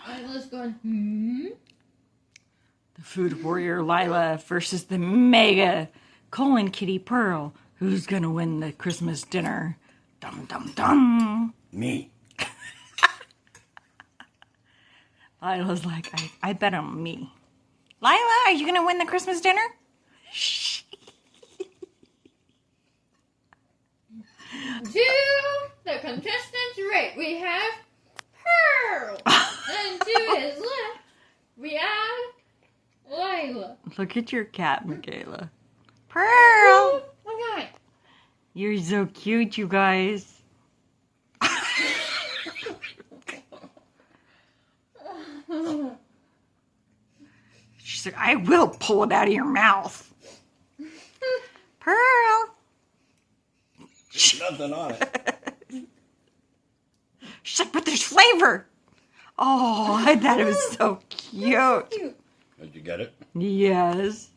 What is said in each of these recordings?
Lila's going, hmm? The food warrior Lila versus the mega colon kitty Pearl. Who's gonna win the Christmas dinner? Dum dum dum. Me. Lila's like, I bet on me. Lila, are you gonna win the Christmas dinner? Shh. To the contestants' right, we have Pearl. And to his left, we have Lila. Look at your cat, Michaela. Pearl! Pearl! Look at You're so cute, you guys. She's like, I will pull it out of your mouth. Pearl! There's nothing on it. She's like, but there's flavor. Oh, I thought it was so cute. Did you get it? Yes.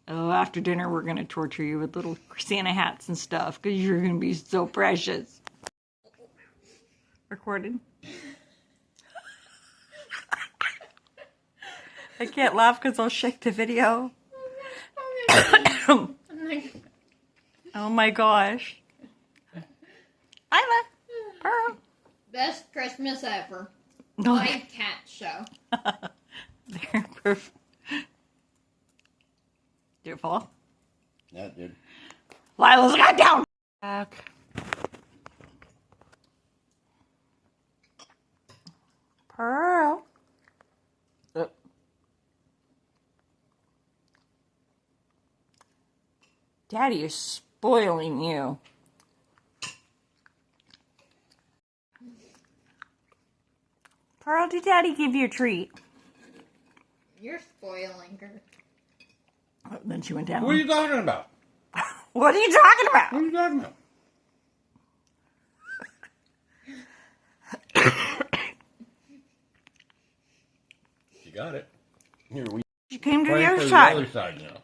Oh, after dinner, we're going to torture you with little Santa hats and stuff because you're going to be so precious. Recorded. I can't laugh because I'll shake the video. Oh my gosh. Isla. Pearl. Best Christmas ever. No. Live cat show. They're perfect. Did it fall? Yeah, it did. Lila's got down. Back. Pearl. Daddy is spoiling you. Pearl, did Daddy give you a treat? You're spoiling her. Oh, then she went down. What are you talking about? What are you talking about? What are you talking about? You got it. Here, we She came to pray your for side. the other side now.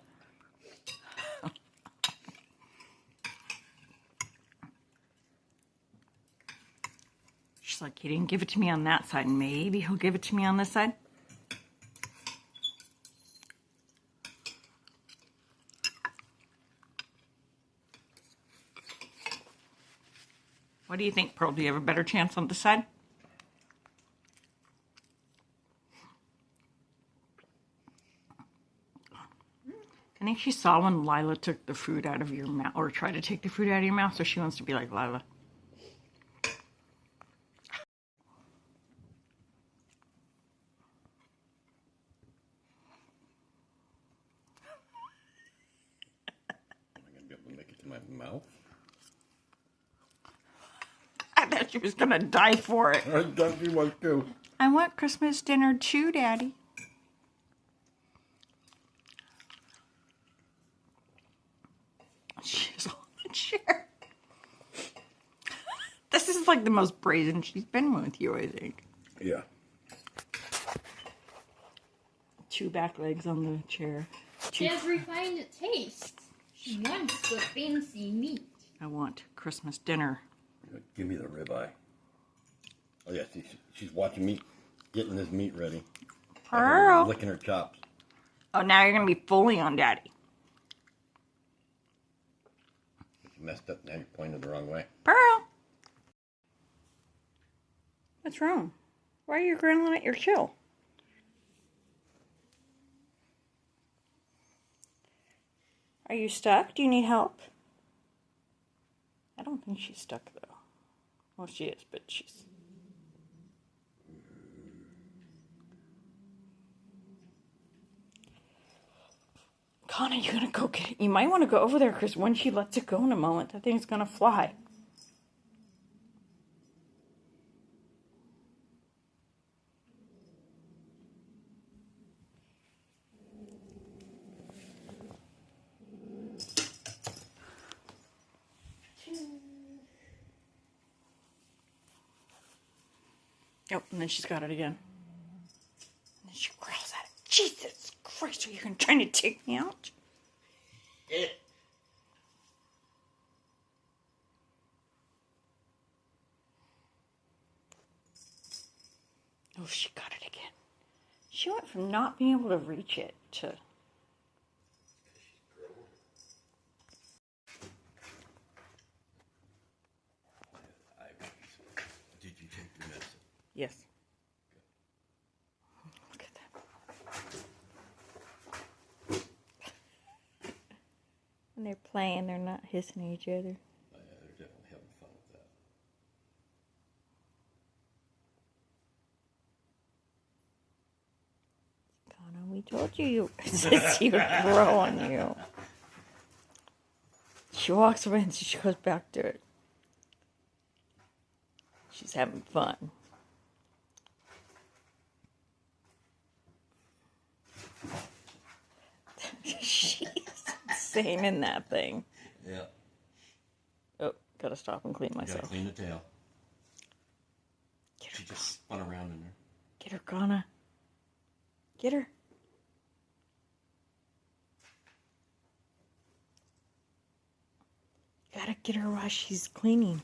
She's like, he didn't give it to me on that side. Maybe he'll give it to me on this side. What do you think, Pearl? Do you have a better chance on this side? I think she saw when Lila took the food out of your mouth, or tried to take the food out of your mouth, so she wants to be like Lila. Am I going to be able to make it to my mouth? I thought she was gonna die for it. I thought she was too. I want Christmas dinner too, Daddy. She's on the chair. This is like the most brazen she's been with you, I think. Yeah. Two back legs on the chair. She has refined taste. She wants the fancy meat. I want Christmas dinner. Give me the ribeye. Oh, yeah, she's watching me getting this meat ready. Pearl. Licking her chops. Oh, now you're going to be fully on Daddy. You messed up. Now you're pointing the wrong way. Pearl. What's wrong? Why are you growling at your chill? Are you stuck? Do you need help? I don't think she's stuck, though. Well, she is, but she's... Connor, you gonna go get it? You might want to go over there, because when she lets it go in a moment, that thing's gonna fly. Oh, and then she's got it again. And then she growls at it. Jesus Christ, are you trying to take me out? Oh, she got it again. She went from not being able to reach it to... Did you take your medicine? Yes. Look at that. When they're playing, they're not hissing at each other. Oh, yeah, they're definitely having fun with that. Connor, we told you since you were growing you. She walks away and she goes back to it. She's having fun. She's insane in that thing. Yeah. Oh, gotta stop and clean You gotta myself. clean the tail. Get She her, just spun around in there. get her, Connor. Get her. Gotta get her while she's cleaning.